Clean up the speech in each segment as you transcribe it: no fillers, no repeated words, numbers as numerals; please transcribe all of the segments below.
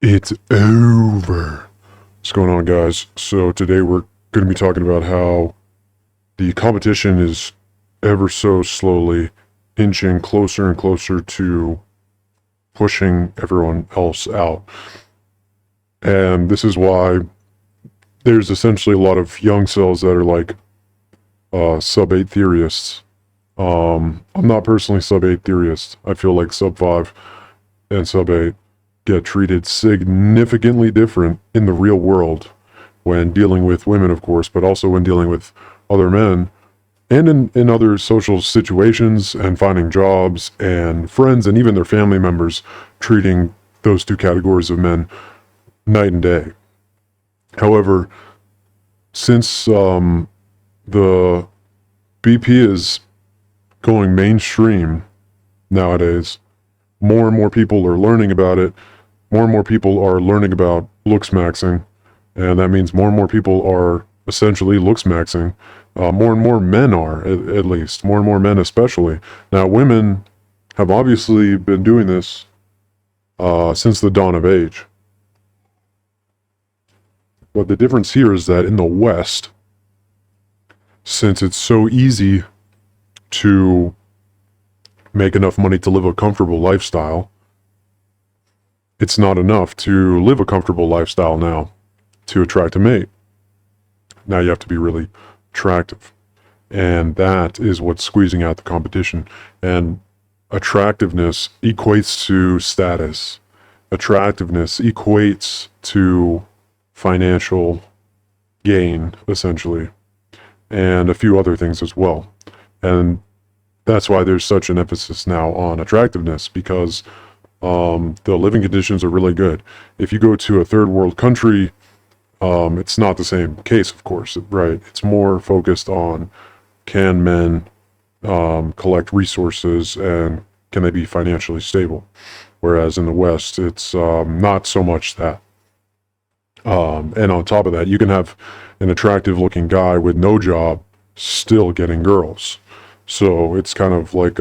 It's over. What's going on, guys? So today we're going to be talking about how the competition is ever so slowly inching closer and closer to pushing everyone else out. And this is why there's essentially a lot of young cells that are like sub-8 theorists. I'm not personally sub-8 theorist. I feel like sub-5 and sub-8 get treated significantly different in the real world when dealing with women, of course, but also when dealing with other men and in other social situations and finding jobs and friends and even their family members, treating those two categories of men night and day. However, since the BP is going mainstream nowadays, more and more people are learning about it. More and more people are learning about looks maxing, and that means more and more people are essentially looks maxing. More and more men are, at least. More and more men especially. Now, women have obviously been doing this since the dawn of age. But the difference here is that in the West, since it's so easy to make enough money to live a comfortable lifestyle, it's not enough to live a comfortable lifestyle now to attract a mate. Now you have to be really attractive. And that is what's squeezing out the competition. And attractiveness equates to status. Attractiveness equates to financial gain, essentially, and a few other things as well. And that's why there's such an emphasis now on attractiveness, because the living conditions are really good. If you go to a third world country, it's not the same case, of course, right? It's more focused on, can men collect resources and can they be financially stable? Whereas in the West, it's not so much that. And on top of that, you can have an attractive looking guy with no job still getting girls. So it's kind of like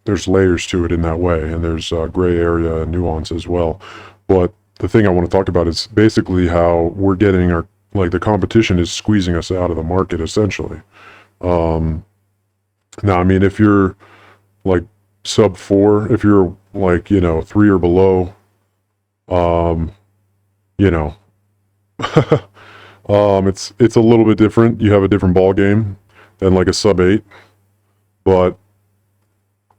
there's layers to it in that way, and there's gray area and nuance as well. But the thing I want to talk about is basically how we're getting the competition is squeezing us out of the market, essentially. Now, I mean, if you're like sub-4, if you're like, 3 or below, you know, it's a little bit different. You have a different ball game than like a sub-8, but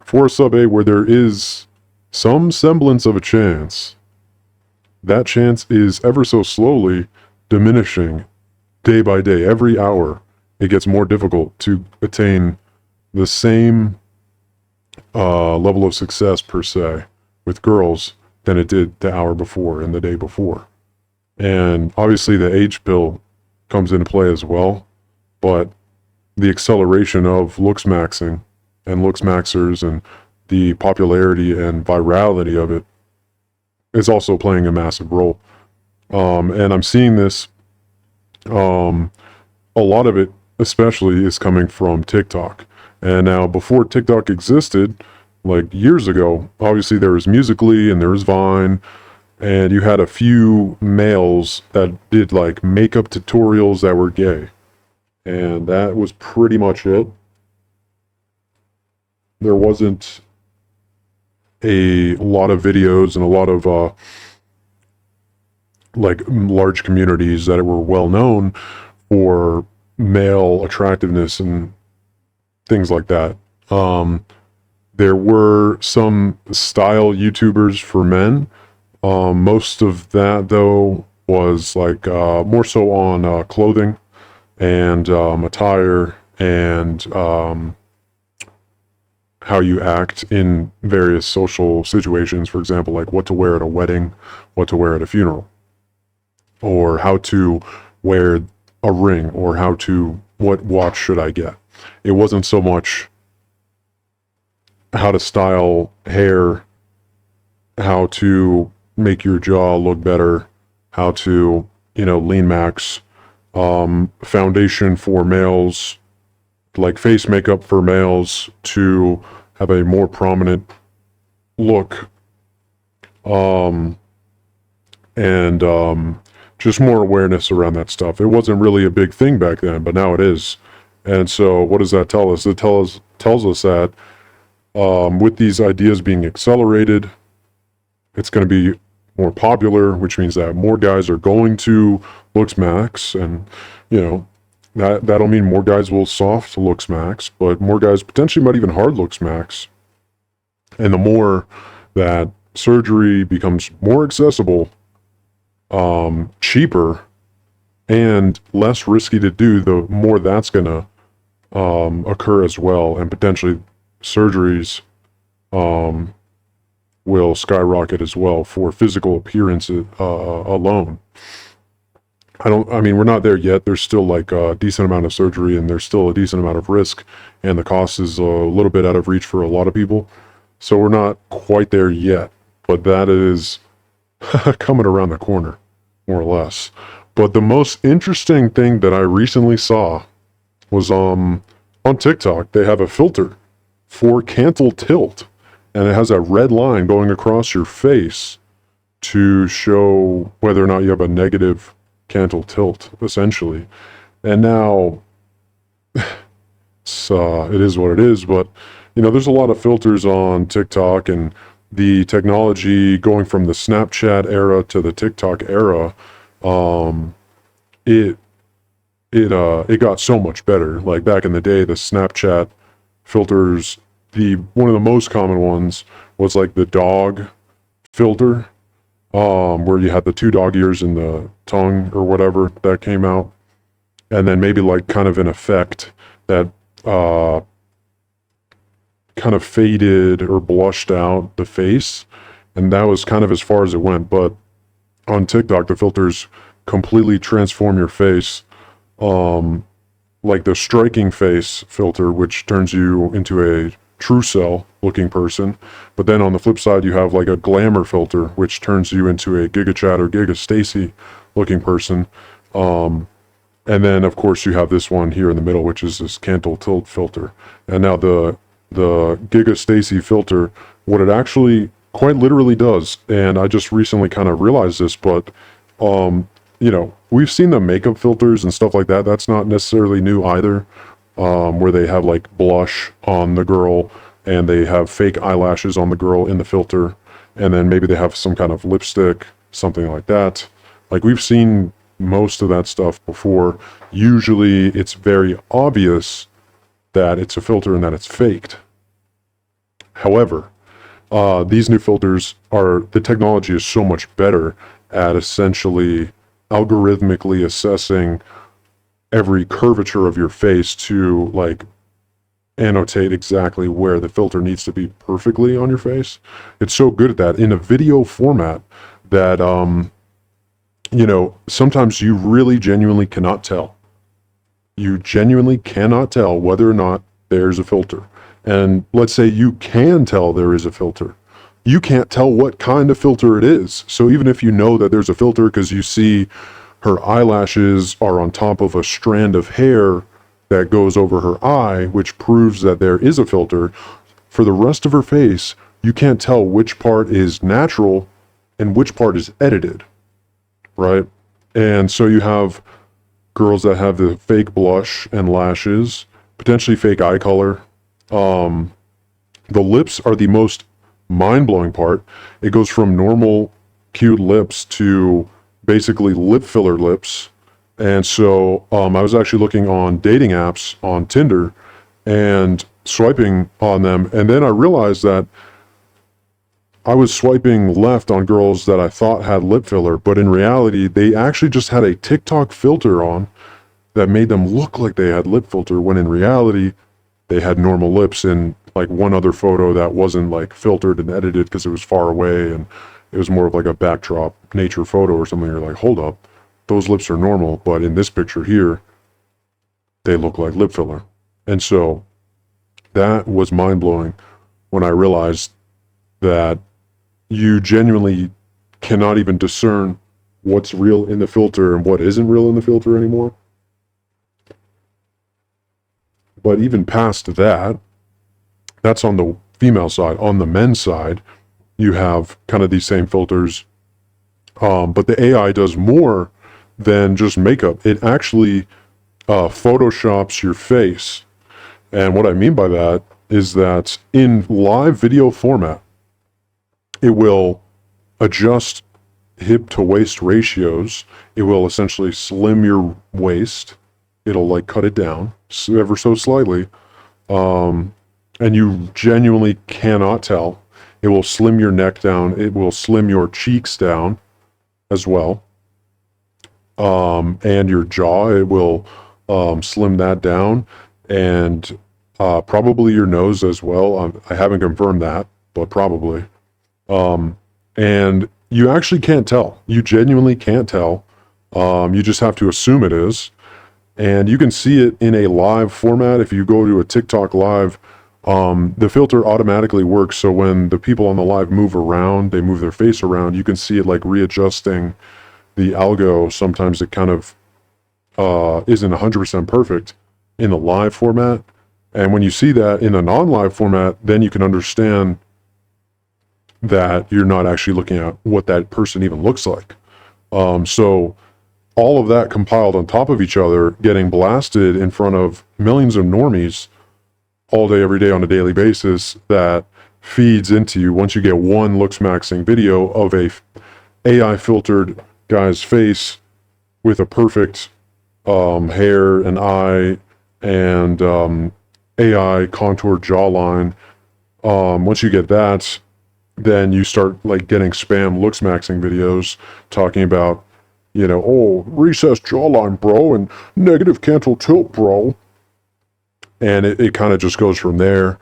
for a sub-8 where there is some semblance of a chance, that chance is ever so slowly diminishing day by day. Every hour, it gets more difficult to attain the same level of success, per se, with girls than it did the hour before and the day before. And obviously the age pill comes into play as well, but the acceleration of looks maxing and looks maxers and the popularity and virality of it is also playing a massive role. And I'm seeing this, a lot of it especially is coming from TikTok. And now, before TikTok existed, like years ago, obviously there was Musical.ly and there was Vine, and you had a few males that did like makeup tutorials that were gay. And that was pretty much it. There wasn't a lot of videos and a lot of like large communities that were well known for male attractiveness and things like that. There were some style YouTubers for men. Most of that, though, was like more so on clothing and attire and how you act in various social situations. For example, like what to wear at a wedding, what to wear at a funeral, or how to wear a ring, or what watch should I get. It wasn't so much how to style hair, how to make your jaw look better, how to, lean max, foundation for males, like face makeup for males to have a more prominent look and just more awareness around that stuff. It wasn't really a big thing back then, but now it is. And so what does that tell us? It tells us that with these ideas being accelerated, it's going to be more popular, which means that more guys are going to looks max, and you know that'll mean more guys will soft looks max, but more guys potentially might even hard looks max. And the more that surgery becomes more accessible, cheaper, and less risky to do, the more that's going to occur as well, and potentially surgeries will skyrocket as well for physical appearance alone. I mean, we're not there yet. There's still like a decent amount of surgery, and there's still a decent amount of risk, and the cost is a little bit out of reach for a lot of people. So we're not quite there yet, but that is coming around the corner, more or less. But the most interesting thing that I recently saw was on TikTok. They have a filter for Canthal tilt, and it has a red line going across your face to show whether or not you have a negative Canthal tilt, essentially. And now, it is what it is, but, there's a lot of filters on TikTok, and the technology going from the Snapchat era to the TikTok era, it got so much better. Like back in the day, the Snapchat filters, one of the most common ones was like the dog filter, where you had the two dog ears in the tongue or whatever that came out, and then maybe like kind of an effect that kind of faded or blushed out the face, and that was kind of as far as it went. But on TikTok, the filters completely transform your face, like the striking face filter, which turns you into a true cell looking person. But then on the flip side, you have like a glamour filter, which turns you into a Giga Chad or Giga Stacy looking person. And then of course you have this one here in the middle, which is this Canthal tilt filter. And now the Giga Stacy filter, what it actually quite literally does, and I just recently kind of realized this, but we've seen the makeup filters and stuff like that. That's not necessarily new either, where they have like blush on the girl, and they have fake eyelashes on the girl in the filter, and then maybe they have some kind of lipstick, something like that. Like, we've seen most of that stuff before. Usually it's very obvious that it's a filter and that it's faked. However, these new filters the technology is so much better at essentially algorithmically assessing every curvature of your face to like annotate exactly where the filter needs to be perfectly on your face. It's so good at that in a video format that, sometimes you really genuinely cannot tell. You genuinely cannot tell whether or not there's a filter. And let's say you can tell there is a filter. You can't tell what kind of filter it is. So even if you know that there's a filter because you see her eyelashes are on top of a strand of hair that goes over her eye, which proves that there is a filter, for the rest of her face, you can't tell which part is natural and which part is edited, right? And so you have girls that have the fake blush and lashes, potentially fake eye color. The lips are the most mind-blowing part. It goes from normal cute lips to basically lip filler lips. And so I was actually looking on dating apps on Tinder and swiping on them, and then I realized that I was swiping left on girls that I thought had lip filler, but in reality they actually just had a TikTok filter on that made them look like they had lip filter, when in reality they had normal lips in like one other photo that wasn't like filtered and edited because it was far away and it was more of like a backdrop nature photo or something. You're like, hold up, those lips are normal, but in this picture here, they look like lip filler. And so that was mind-blowing when I realized that you genuinely cannot even discern what's real in the filter and what isn't real in the filter anymore. But even past that, that's on the female side. On the men's side, you have kind of these same filters. But the AI does more than just makeup. It actually photoshops your face. And what I mean by that is that in live video format, it will adjust hip to waist ratios. It will essentially slim your waist. It'll like cut it down ever so slightly. And you genuinely cannot tell. It will slim your neck down. It will slim your cheeks down as well. And your jaw, it will slim that down. And probably your nose as well. I haven't confirmed that, but probably. And you actually can't tell. You genuinely can't tell. You just have to assume it is. And you can see it in a live format. If you go to a TikTok live, the filter automatically works. So when the people on the live move around, they move their face around, you can see it like readjusting the algo. Sometimes it kind of isn't 100% perfect in the live format. And when you see that in a non-live format, then you can understand that you're not actually looking at what that person even looks like. So all of that compiled on top of each other, getting blasted in front of millions of normies all day, every day on a daily basis, that feeds into you. Once you get one looks maxing video of a AI filtered guy's face with a perfect hair and eye and AI contoured jawline, once you get that, then you start like getting spam looks maxing videos talking about, you know, oh, recessed jawline, bro, and negative canthal tilt, bro. And it kind of just goes from there.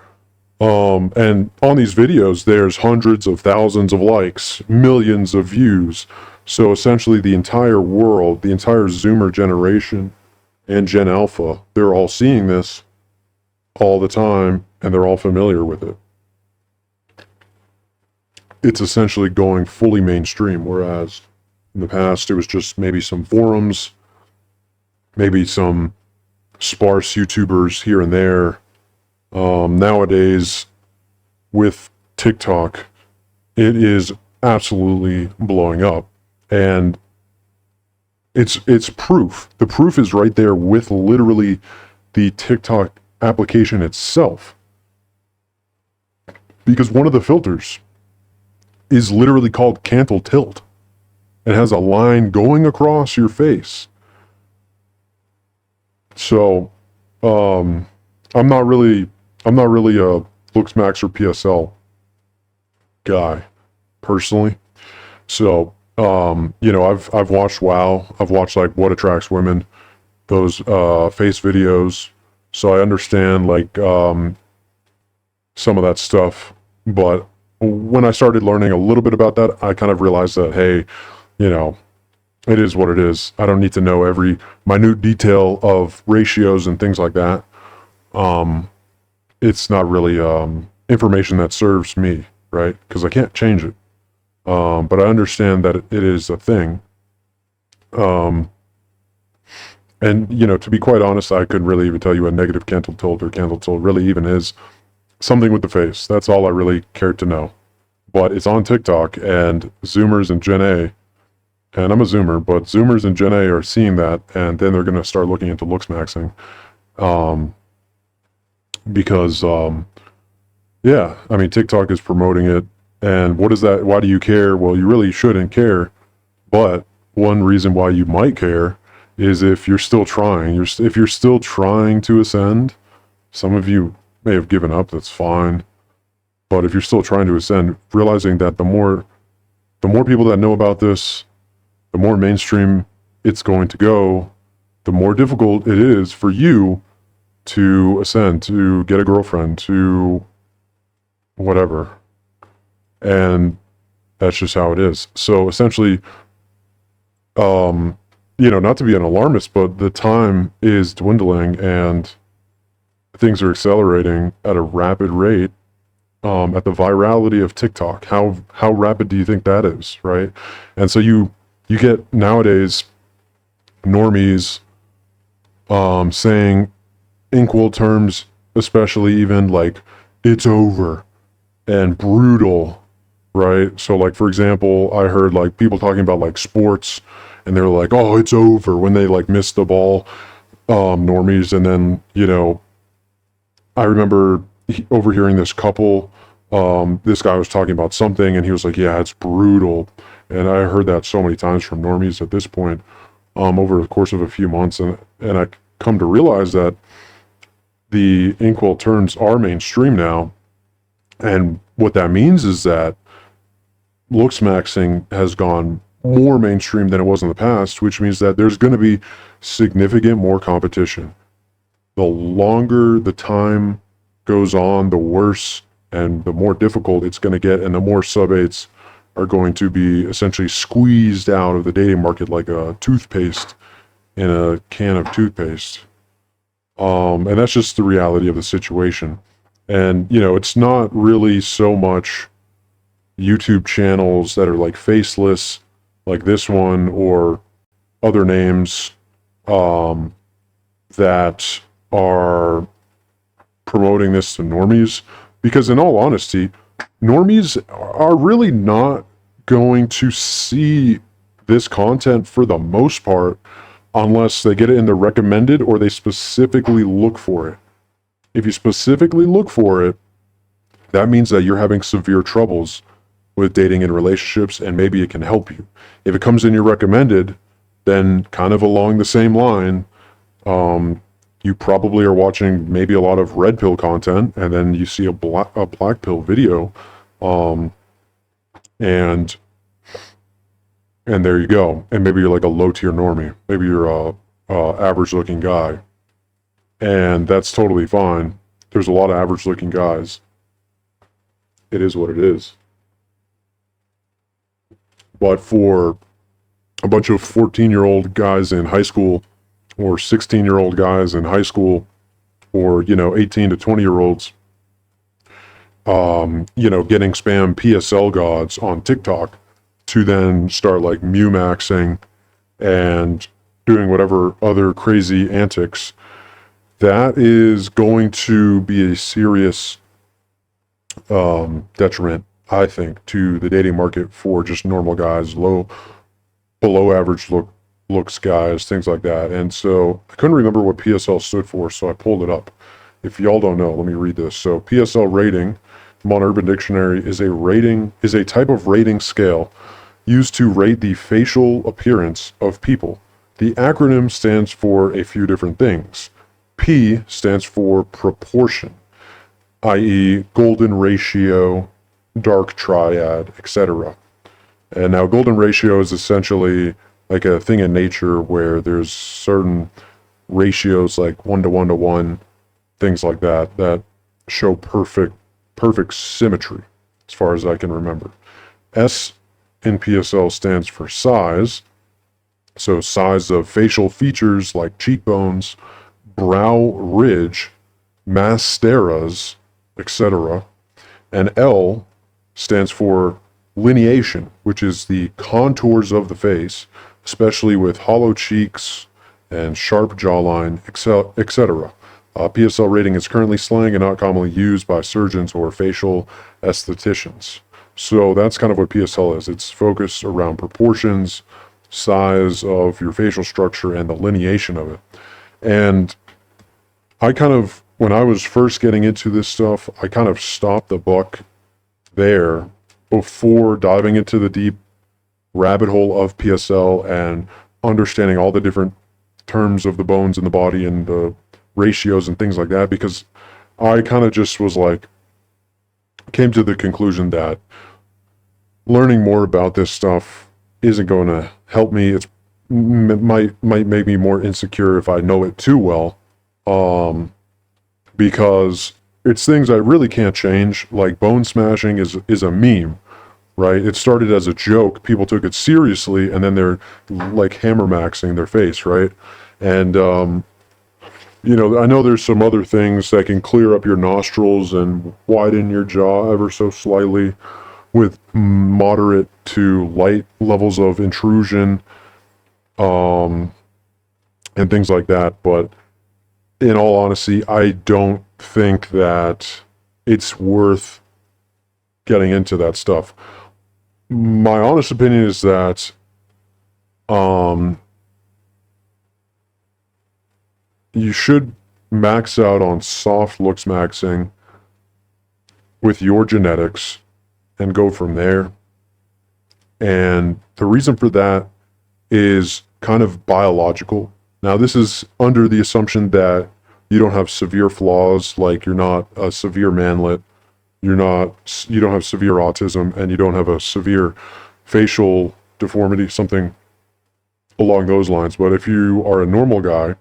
And on these videos, there's hundreds of thousands of likes, millions of views. So essentially the entire world, the entire Zoomer generation and Gen Alpha, they're all seeing this all the time, and they're all familiar with it. It's essentially going fully mainstream, whereas in the past it was just maybe some forums, maybe some sparse YouTubers here and there. Nowadays, with TikTok, it is absolutely blowing up, and it's proof. The proof is right there with literally the TikTok application itself, because one of the filters is literally called Canthal tilt. It has a line going across your face. So, I'm not really a looks max or PSL guy, personally. So, you know, I've watched WoW. I've watched like What Attracts Women, those face videos. So I understand like some of that stuff. But when I started learning a little bit about that, I kind of realized that, hey, you know, it is what it is. I don't need to know every minute detail of ratios and things like that. It's not really information that serves me, right? Because I can't change it. But I understand that it is a thing. And, you know, to be quite honest, I couldn't really even tell you a negative canthal tilt or canthal tilt really even is. Something with the face. That's all I really cared to know. But it's on TikTok, and Zoomers and Gen A, and I'm a Zoomer, but Zoomers and Gen A are seeing that, and then they're going to start looking into looks maxing. Because, yeah, I mean, TikTok is promoting it, and what is that? Why do you care? Well, you really shouldn't care, but one reason why you might care is if you're still trying. If you're still trying to ascend, some of you may have given up, that's fine. But if you're still trying to ascend, realizing that the more people that know about this, the more mainstream it's going to go, the more difficult it is for you to ascend, to get a girlfriend, to whatever. And that's just how it is. So essentially, you know, not to be an alarmist, but the time is dwindling and things are accelerating at a rapid rate. At the virality of TikTok, how rapid do you think that is, right? And so you get nowadays normies saying in quote terms, especially even like it's over and brutal right? So like, for example, I heard like people talking about like sports, and they're like, oh, it's over when they like missed the ball, normies. And then, I remember overhearing this couple, this guy was talking about something, and he was like, yeah, it's brutal. And I heard that so many times from normies at this point, over the course of a few months. And I come to realize that the inkwell turns are mainstream now. And what that means is that looks maxing has gone more mainstream than it was in the past, which means that there's going to be significant more competition. The longer the time goes on, the worse and the more difficult it's going to get, and the more sub-8s are going to be essentially squeezed out of the dating market like a toothpaste in a can of toothpaste. And that's just the reality of the situation. And, it's not really so much YouTube channels that are like faceless, like this one, or other names that are promoting this to normies. Because in all honesty, normies are really not going to see this content for the most part unless they get it in the recommended or they specifically look for it. If you specifically look for it, that means that you're having severe troubles with dating and relationships, and maybe it can help you. If it comes in your recommended, then kind of along the same line, you probably are watching maybe a lot of red pill content, and then you see a black pill video, and there you go. And maybe you're like a low tier normie. Maybe you're a average looking guy, and that's totally fine. There's a lot of average looking guys. It is what it is. But for a bunch of 14-year-old guys in high school, or 16-year-old guys in high school, or 18 to 20-year-olds, getting spam PSL gods on TikTok to then start like maxing and doing whatever other crazy antics, that is going to be a serious detriment, I think, to the dating market for just normal guys, below average looks guys, things like that. And so I couldn't remember what PSL stood for, so I pulled it up. If y'all don't know, let me read this. So PSL rating, on Urban Dictionary, is a type of rating scale used to rate the facial appearance of people. The acronym stands for a few different things. P stands for proportion, i.e. golden ratio, dark triad, etc. And now golden ratio is essentially like a thing in nature where there's certain ratios like 1 to 1 to 1, things like that, that show perfect symmetry, as far as I can remember. S in PSL stands for size. So size of facial features like cheekbones, brow ridge, mascaras, etc. And L stands for lineation, which is the contours of the face, especially with hollow cheeks and sharp jawline, etc. PSL rating is currently slang and not commonly used by surgeons or facial estheticians. So that's kind of what PSL is. It's focused around proportions, size of your facial structure, and the lineation of it. And when I was first getting into this stuff, I kind of stopped the buck there before diving into the deep rabbit hole of PSL and understanding all the different terms of the bones in the body and the ratios and things like that, because I kind of just was like, came to the conclusion that learning more about this stuff isn't going to help me. It might make me more insecure if I know it too well, because it's things I really can't change. Like bone smashing is a meme, right? It started as a joke. People took it seriously, and then they're like hammer maxing their face, right? And I know there's some other things that can clear up your nostrils and widen your jaw ever so slightly with moderate to light levels of intrusion, and things like that. But in all honesty, I don't think that it's worth getting into that stuff. My honest opinion is that um, you should max out on soft looks maxing with your genetics and go from there. And the reason for that is kind of biological. Now, this is under the assumption that you don't have severe flaws, like you're not a severe manlet, you don't have severe autism, and you don't have a severe facial deformity, something along those lines. But if you are a normal guy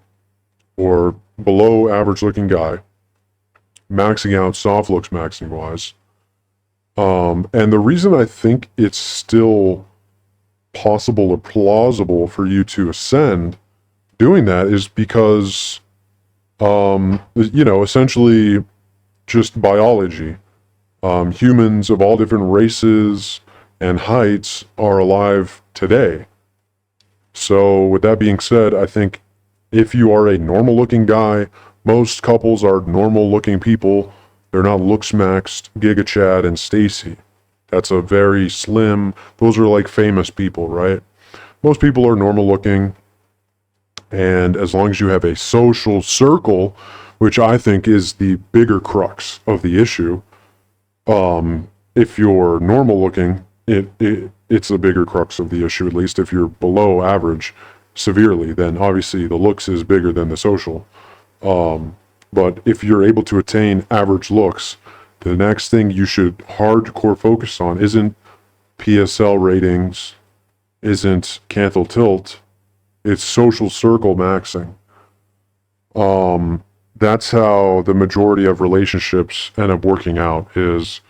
or below average looking guy, maxing out soft looks maxing wise, and the reason I think it's still possible or plausible for you to ascend doing that is because, essentially just biology. Humans of all different races and heights are alive today. So, with that being said, I think if you are a normal looking guy, most couples are normal looking people. They're not looks maxed, Giga Chad and Stacy. That's a very slim, those are like famous people, right? Most people are normal looking. And as long as you have a social circle, which I think is the bigger crux of the issue, if you're normal looking, it's a bigger crux of the issue. At least if you're below average severely, then obviously the looks is bigger than the social. But if you're able to attain average looks, the next thing you should hardcore focus on isn't PSL ratings, isn't Canthal tilt, it's social circle maxing. That's how the majority of relationships end up working out, is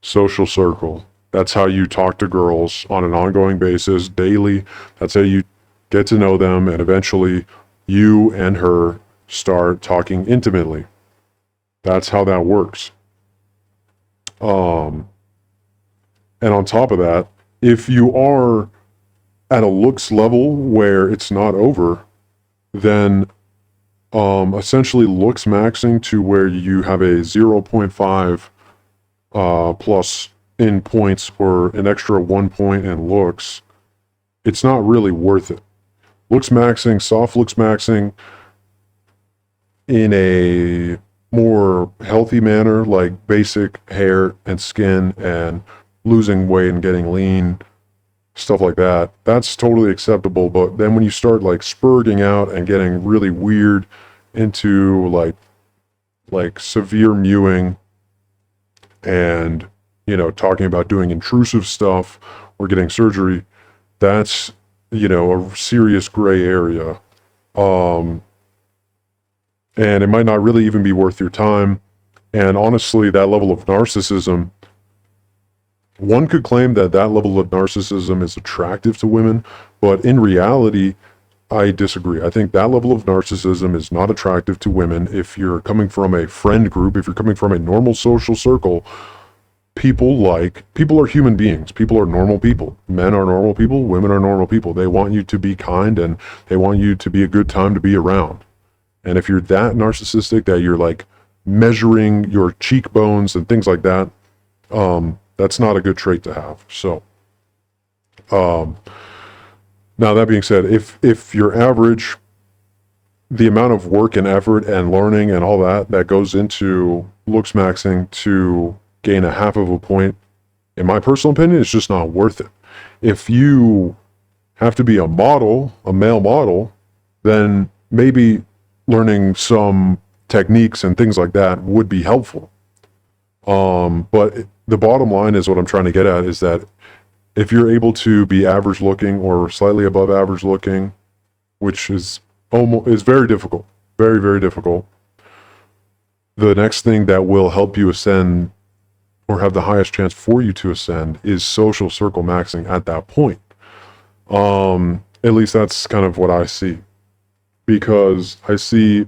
social circle. That's how you talk to girls on an ongoing basis, daily. That's how you get to know them, and eventually you and her start talking intimately. That's how that works. And on top of that, if you are at a looks level where it's not over, then essentially looks maxing to where you have a 0.5 plus in points or an extra 1 point in looks, it's not really worth it. Looks maxing, soft looks maxing in a more healthy manner, like basic hair and skin and losing weight and getting lean, stuff like that, that's totally acceptable. But then when you start like spurging out and getting really weird into like severe mewing and, talking about doing intrusive stuff or getting surgery, that's, a serious gray area. And it might not really even be worth your time. And honestly, that level of narcissism, one could claim that that level of narcissism is attractive to women, but in reality, I disagree. I think that level of narcissism is not attractive to women. If you're coming from a friend group, if you're coming from a normal social circle, people are human beings. People are normal people. Men are normal people. Women are normal people. They want you to be kind and they want you to be a good time to be around. And if you're that narcissistic that you're like measuring your cheekbones and things like that, that's not a good trait to have. So, now that being said, if you're average, the amount of work and effort and learning and all that goes into looks maxing to gain a half of a point, in my personal opinion, it's just not worth it. If you have to be a model, a male model, then maybe learning some techniques and things like that would be helpful. But the bottom line is what I'm trying to get at is that if you're able to be average looking or slightly above average looking, which is very difficult, very, very difficult, the next thing that will help you ascend or have the highest chance for you to ascend is social circle maxing at that point. At least that's kind of what I see, because I see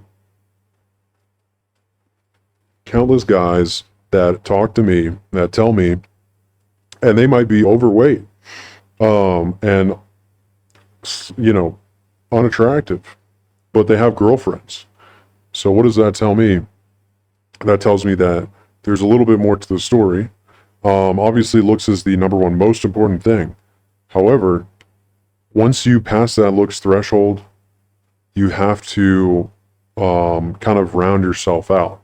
countless guys that talk to me, that tell me, and they might be overweight, and, unattractive, but they have girlfriends. So what does that tell me? That tells me that there's a little bit more to the story. Obviously, looks is the number one most important thing. However, once you pass that looks threshold, you have to kind of round yourself out,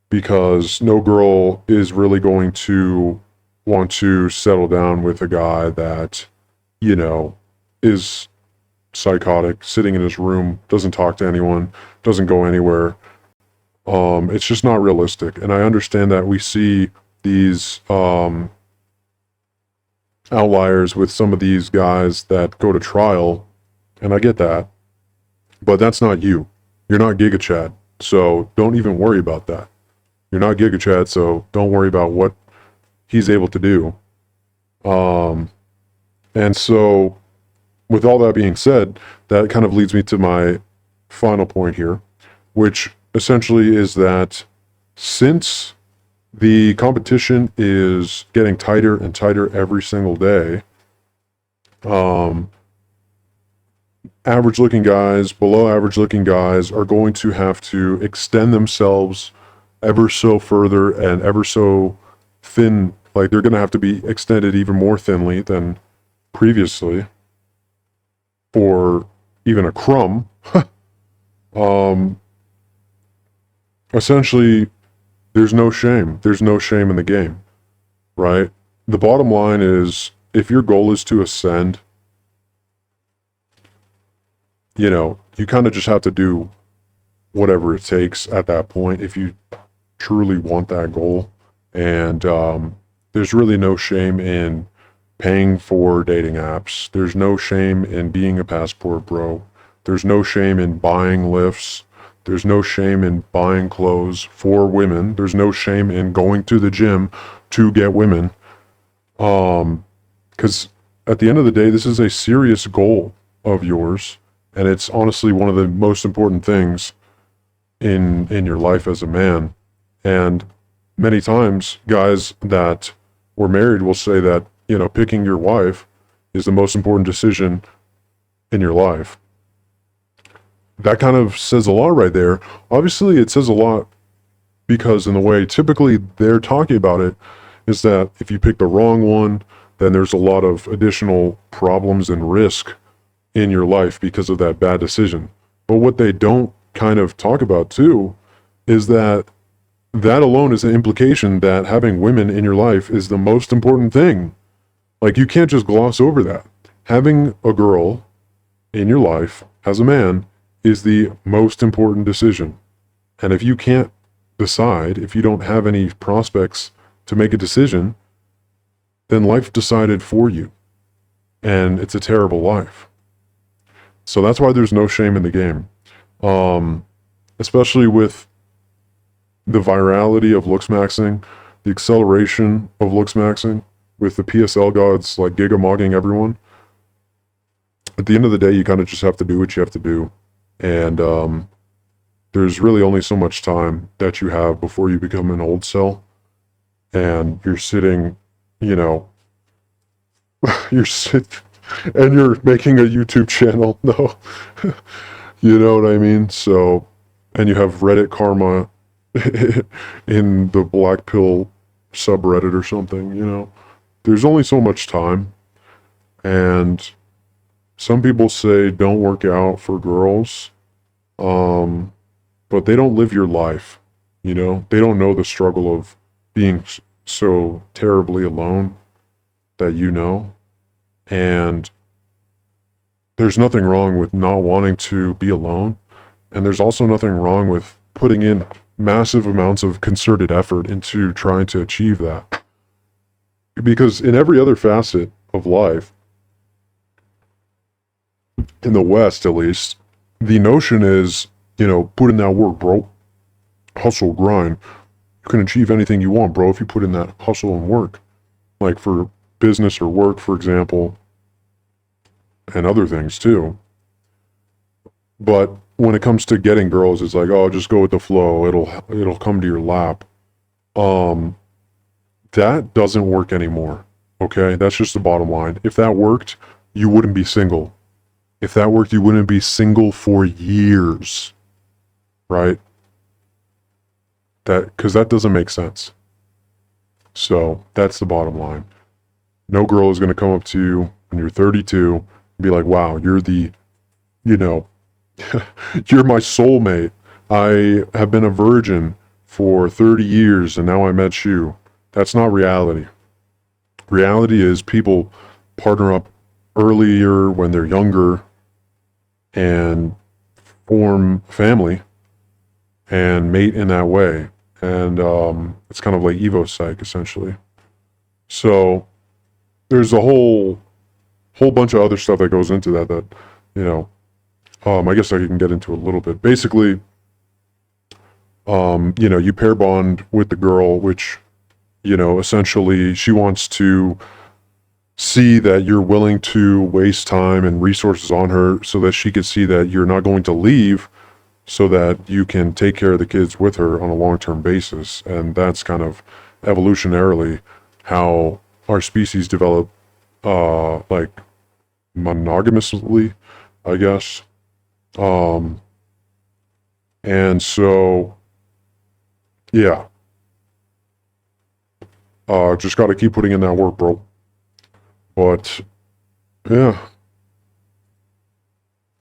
because no girl is really going to want to settle down with a guy that, you know, is psychotic, sitting in his room, doesn't talk to anyone, doesn't go anywhere. It's just not realistic. And I understand that we see these outliers with some of these guys that go to trial, and I get that, but that's not you. You're not Giga Chad, so don't even worry about that. You're not Giga Chad, so don't worry about what he's able to do. And so, with all that being said, that kind of leads me to my final point here, which essentially is that since the competition is getting tighter and tighter every single day, average looking guys, below average looking guys are going to have to extend themselves ever so further and ever so thin. Like, they're going to have to be extended even more thinly than previously, or even a crumb. Essentially, there's no shame. There's no shame in the game, right? The bottom line is, if your goal is to ascend, you kind of just have to do whatever it takes at that point if you truly want that goal. And there's really no shame in paying for dating apps. There's no shame in being a passport bro. There's no shame in buying lifts. There's no shame in buying clothes for women. There's no shame in going to the gym to get women. Because at the end of the day, this is a serious goal of yours. And it's honestly one of the most important things in your life as a man. And many times, guys that were married will say that, picking your wife is the most important decision in your life. That kind of says a lot right there. Obviously, it says a lot because in the way typically they're talking about it is that if you pick the wrong one, then there's a lot of additional problems and risk in your life because of that bad decision. But what they don't kind of talk about too is that alone is an implication that having women in your life is the most important thing. Like, you can't just gloss over that. Having a girl in your life as a man is the most important decision. And if you can't decide, if you don't have any prospects to make a decision, then life decided for you. And it's a terrible life. So that's why there's no shame in the game. Especially with the virality of looks maxing, the acceleration of looks maxing, with the PSL gods like Giga mogging everyone. At the end of the day, you kind of just have to do what you have to do. And there's really only so much time that you have before you become an old cell. And you're sitting, you're and you're making a YouTube channel. No, you know what I mean? So, and you have Reddit karma in the black pill subreddit or something, There's only so much time. And some people say don't work out for girls, but they don't live your life, They don't know the struggle of being so terribly alone that and there's nothing wrong with not wanting to be alone, and there's also nothing wrong with putting in massive amounts of concerted effort into trying to achieve that. Because in every other facet of life, in the West at least, the notion is, put in that work, bro. Hustle, grind. You can achieve anything you want, bro, if you put in that hustle and work. Like for business or work, for example, and other things too. But when it comes to getting girls, it's like, oh, just go with the flow. It'll come to your lap. That doesn't work anymore. Okay, that's just the bottom line. If that worked, you wouldn't be single. If that worked, you wouldn't be single for years, right? Because that doesn't make sense. So that's the bottom line. No girl is going to come up to you when you're 32 and be like, wow, you're the, you know, you're my soulmate. I have been a virgin for 30 years and now I met you. That's not reality. Reality is people partner up earlier when they're younger and form family and mate in that way. And it's kind of like Evo Psych, essentially. So there's a whole bunch of other stuff that goes into that, you know, I guess I can get into a little bit. Basically, you know, you pair bond with the girl, which, you know, essentially she wants to see that you're willing to waste time and resources on her so that she can see that you're not going to leave so that you can take care of the kids with her on a long-term basis. And that's kind of evolutionarily how our species develop, like monogamously, I guess. Um, and so, yeah, just got to keep putting in that work, bro. But yeah,